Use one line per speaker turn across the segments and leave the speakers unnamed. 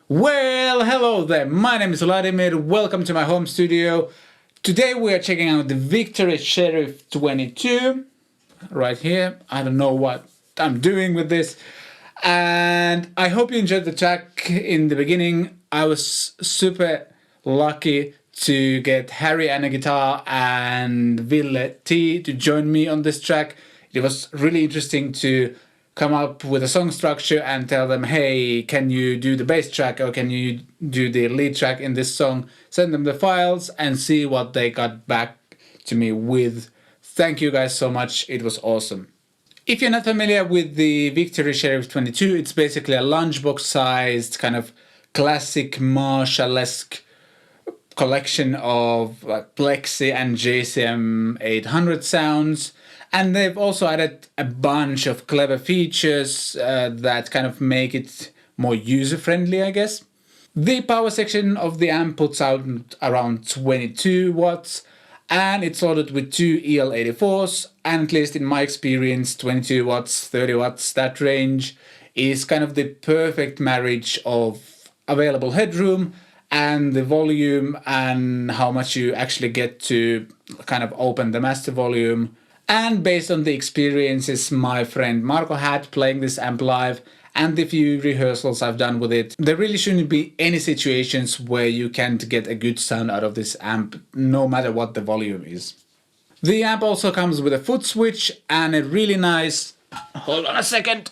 Well, hello there, my name is Vladimir, welcome to my home studio. Today we are checking out the Victory Sheriff 22, right here. I don't know what I'm doing with this. And I hope you enjoyed the track in the beginning. I was super lucky to get HarryAndAGuitar and Ville T to join me on this track. It was really interesting to come up with a song structure and tell them, hey, can you do the bass track or can you do the lead track in this song? Send them the files and see what they got back to me with. Thank you guys so much, it was awesome. If you're not familiar with the Victory Sheriff 22, it's basically a lunchbox-sized kind of classic Marshall-esque collection of Plexi and JCM 800 sounds. And they've also added a bunch of clever features that kind of make it more user-friendly, I guess. The power section of the amp puts out around 22 watts, and it's loaded with two EL84s, and at least in my experience, 22 watts, 30 watts, that range is kind of the perfect marriage of available headroom and the volume and how much you actually get to kind of open the master volume. And based on the experiences my friend Marco had playing this amp live and the few rehearsals I've done with it, there really shouldn't be any situations where you can't get a good sound out of this amp, no matter what the volume is. The amp also comes with a foot switch and a really nice, hold on a second,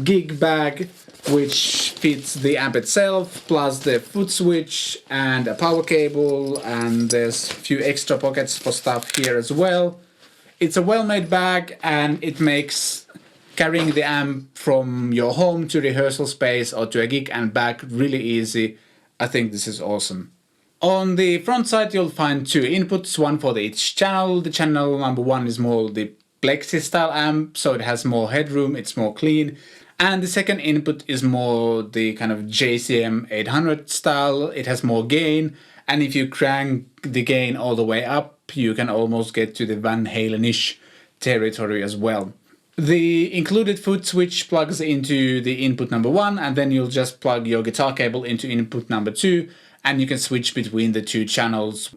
gig bag which fits the amp itself, plus the foot switch and a power cable, and there's a few extra pockets for stuff here as well. It's a well-made bag and it makes carrying the amp from your home to rehearsal space or to a gig and back really easy. I think this is awesome. On the front side you'll find two inputs, one for each channel. The channel number one is more the Plexi style amp, so it has more headroom, it's more clean. And the second input is more the kind of JCM 800 style, it has more gain. And if you crank the gain all the way up, you can almost get to the Van Halen-ish territory as well. The included foot switch plugs into the input number one, and then you'll just plug your guitar cable into input number two, and you can switch between the two channels.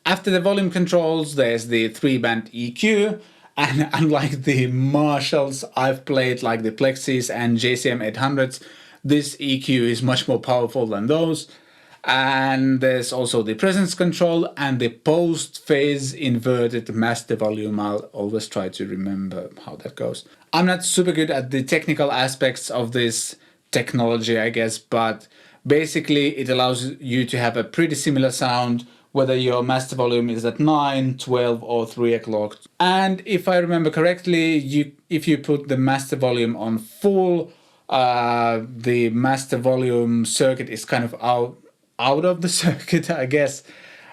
After the volume controls, there's the 3-band EQ, and unlike the Marshalls I've played, like the Plexis and JCM 800s, this EQ is much more powerful than those. And there's also the presence control and the post-phase inverted master volume. I'll always try to remember how that goes. I'm not super good at the technical aspects of this technology, I guess, but basically it allows you to have a pretty similar sound whether your master volume is at 9, 12 or 3 o'clock. And if I remember correctly, if you put the master volume on full, the master volume circuit is kind of out of the circuit, I guess,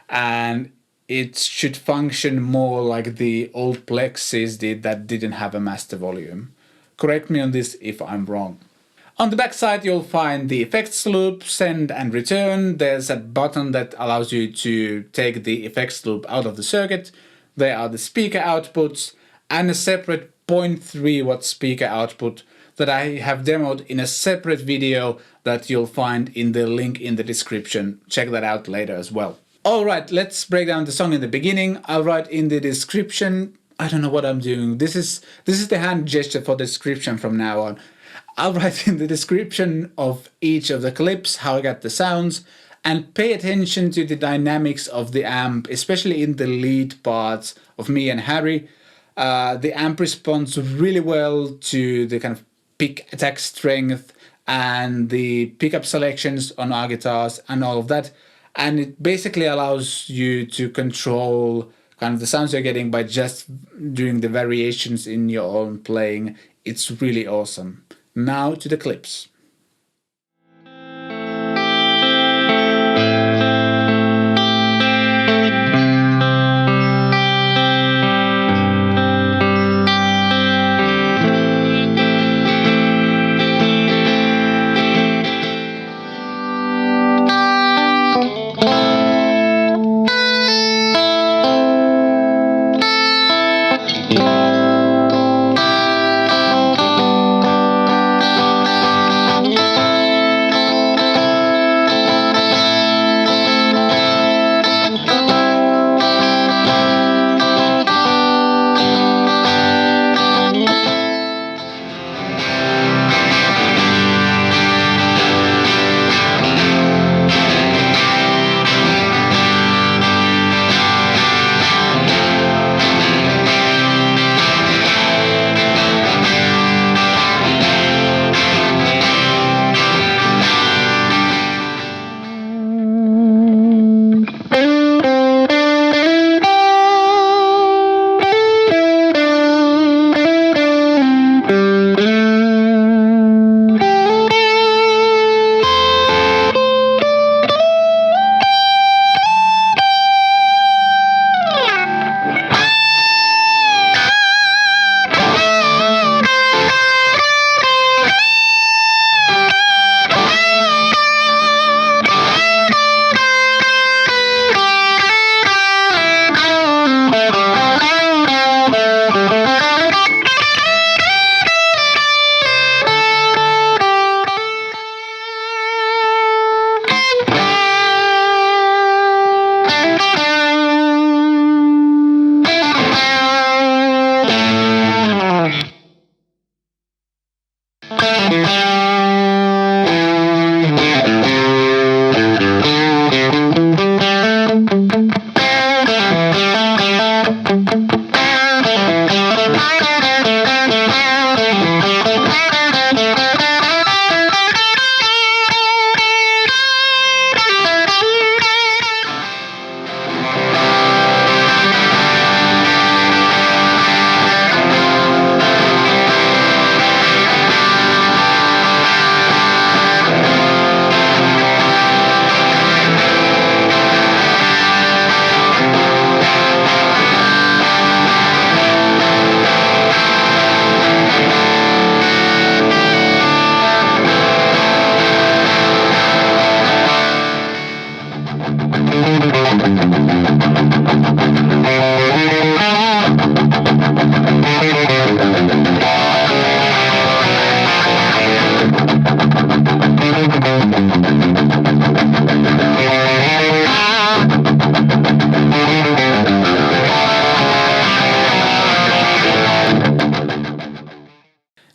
and it should function more like the old Plexis did that didn't have a master volume. Correct me on this if I'm wrong. On the back side you'll find the effects loop, send and return. There's a button that allows you to take the effects loop out of the circuit. There are the speaker outputs and a separate 0.3 watt speaker output that I have demoed in a separate video that you'll find in the link in the description. Check that out later as well. Alright, let's break down the song in the beginning. I'll write in the description. I don't know what I'm doing. This is the hand gesture for description from now on. I'll write in the description of each of the clips how I got the sounds, and pay attention to the dynamics of the amp, especially in the lead parts of me and Harry. The amp responds really well to the kind of pick attack strength and the pickup selections on our guitars and all of that. And it basically allows you to control kind of the sounds you're getting by just doing the variations in your own playing. It's really awesome. Now to the clips.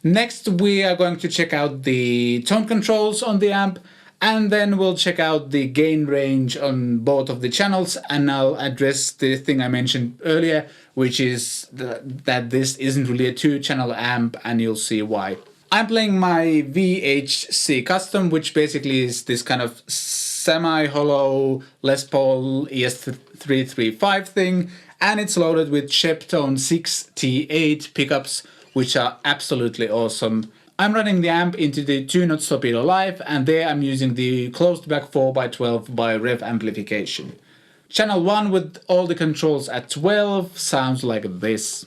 Next, we are going to check out the tone controls on the amp, and then we'll check out the gain range on both of the channels, and I'll address the thing I mentioned earlier, which is that this isn't really a two-channel amp, and you'll see why. I'm playing my VHC Custom, which basically is this kind of semi-hollow Les Paul ES335 thing, and it's loaded with Sheptone 6T8 pickups, which are absolutely awesome. I'm running the amp into the 2-Notch Torpedo Live, and there I'm using the closed back 4x12 by Rev amplification. Channel 1 with all the controls at 12 sounds like this.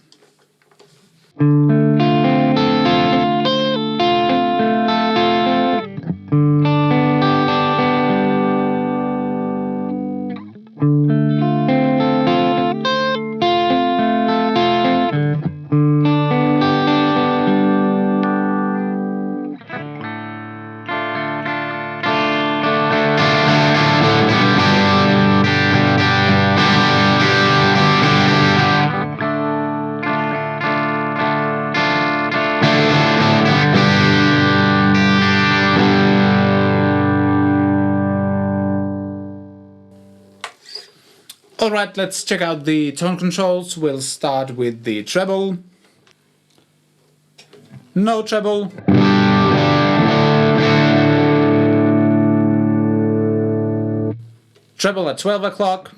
Alright, let's check out the tone controls. We'll start with the treble. No treble. Treble at 12 o'clock.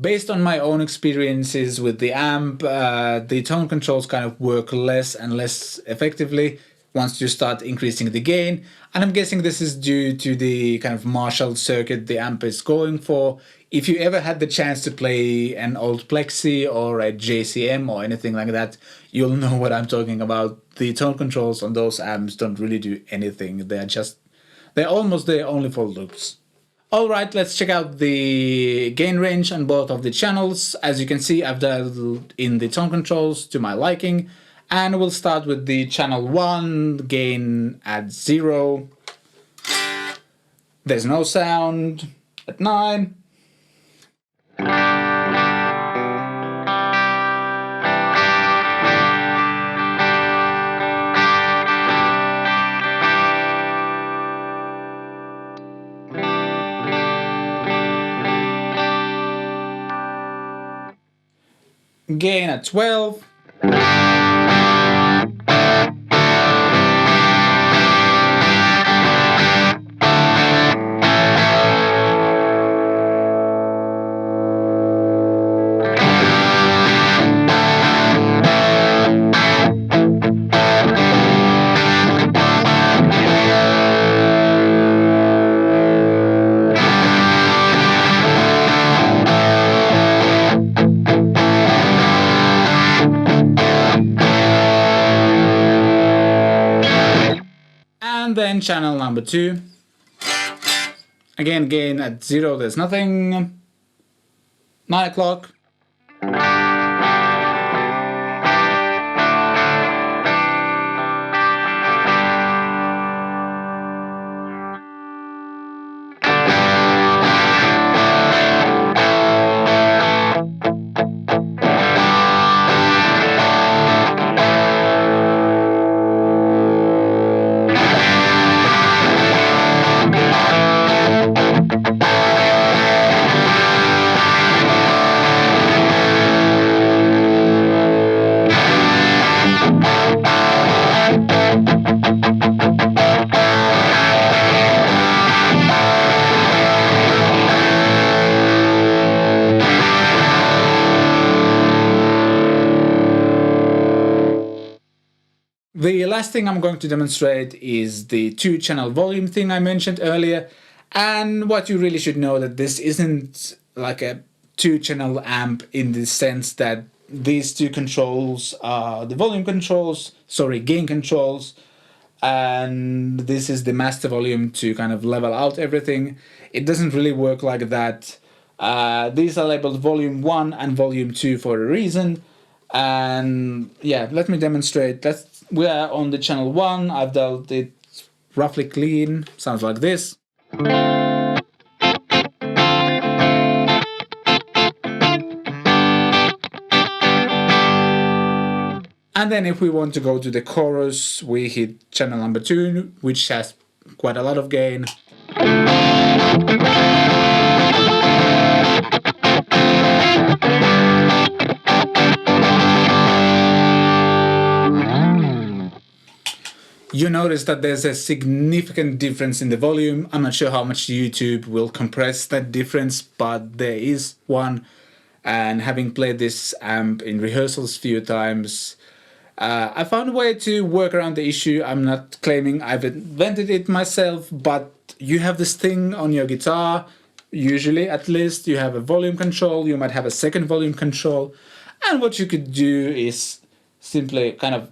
Based on my own experiences with the amp, the tone controls kind of work less and less effectively once you start increasing the gain. And I'm guessing this is due to the kind of Marshall circuit the amp is going for. If you ever had the chance to play an old Plexi or a JCM or anything like that, you'll know what I'm talking about. The tone controls on those amps don't really do anything. They're almost there only for looks. Alright, let's check out the gain range on both of the channels. As you can see, I've dialed in the tone controls to my liking. And we'll start with the channel 1, gain at 0. There's no sound at 9. Gain at 12. And then channel number 2. Again, gain at 0, there's nothing. 9 o'clock. The last thing I'm going to demonstrate is the 2-channel volume thing I mentioned earlier. And what you really should know that this isn't like a 2-channel amp in the sense that these 2 controls are the volume controls, gain controls, and this is the master volume to kind of level out everything. It doesn't really work like that. These are labeled volume 1 and volume 2 for a reason. And yeah, let me demonstrate. We are on the channel 1. I've dialed it roughly clean. Sounds like this. And then if we want to go to the chorus, we hit channel number 2, which has quite a lot of gain. You notice that there's a significant difference in the volume. I'm not sure how much YouTube will compress that difference, but there is one. and having played this amp in rehearsals a few times, I found a way to work around the issue. I'm not claiming I've invented it myself, but you have this thing on your guitar, usually at least, you have a volume control, you might have a second volume control, and what you could do is simply kind of,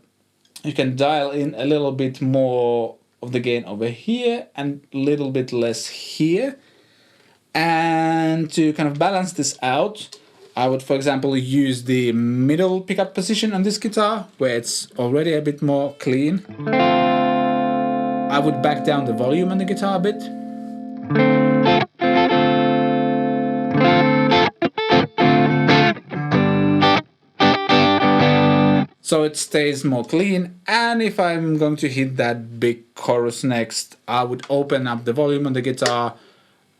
you can dial in a little bit more of the gain over here and a little bit less here. And to kind of balance this out, I would, for example, use the middle pickup position on this guitar, where it's already a bit more clean. I would back down the volume on the guitar a bit. So it stays more clean, and if I'm going to hit that big chorus next, I would open up the volume on the guitar,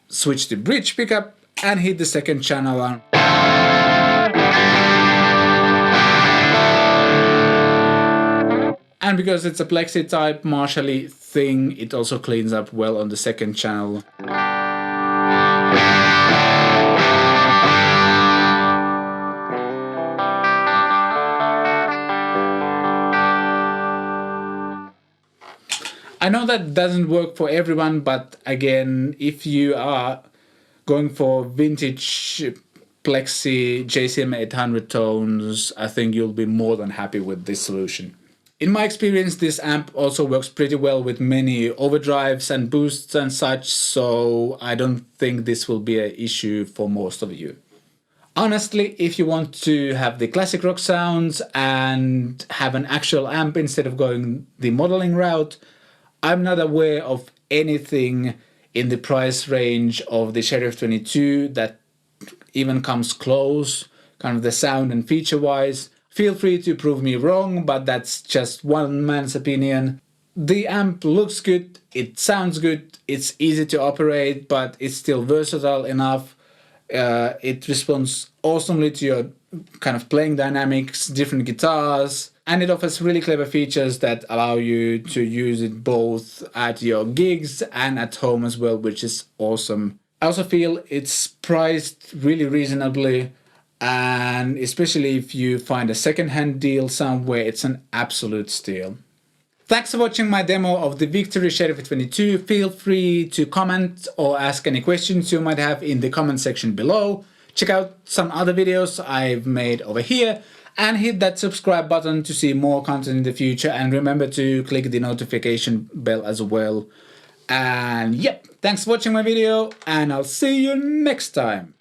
switch to bridge pickup, and hit the second channel. And because it's a Plexi type Marshall-y thing, it also cleans up well on the second channel. I know that doesn't work for everyone, but again, if you are going for vintage Plexi JCM 800 tones, I think you'll be more than happy with this solution. In my experience, this amp also works pretty well with many overdrives and boosts and such, so I don't think this will be an issue for most of you. Honestly, if you want to have the classic rock sounds and have an actual amp instead of going the modeling route, I'm not aware of anything in the price range of the Sheriff 22 that even comes close, kind of the sound and feature wise. Feel free to prove me wrong, but that's just one man's opinion. The amp looks good, it sounds good, it's easy to operate, but it's still versatile enough. It responds awesomely to your kind of playing dynamics, different guitars, and it offers really clever features that allow you to use it both at your gigs and at home as well, which is awesome. I also feel it's priced really reasonably, and especially if you find a second-hand deal somewhere, it's an absolute steal. Thanks for watching my demo of the Victory Sheriff 22. Feel free to comment or ask any questions you might have in the comment section below. Check out some other videos I've made over here and hit that subscribe button to see more content in the future, and remember to click the notification bell as well. And yep, thanks for watching my video, and I'll see you next time.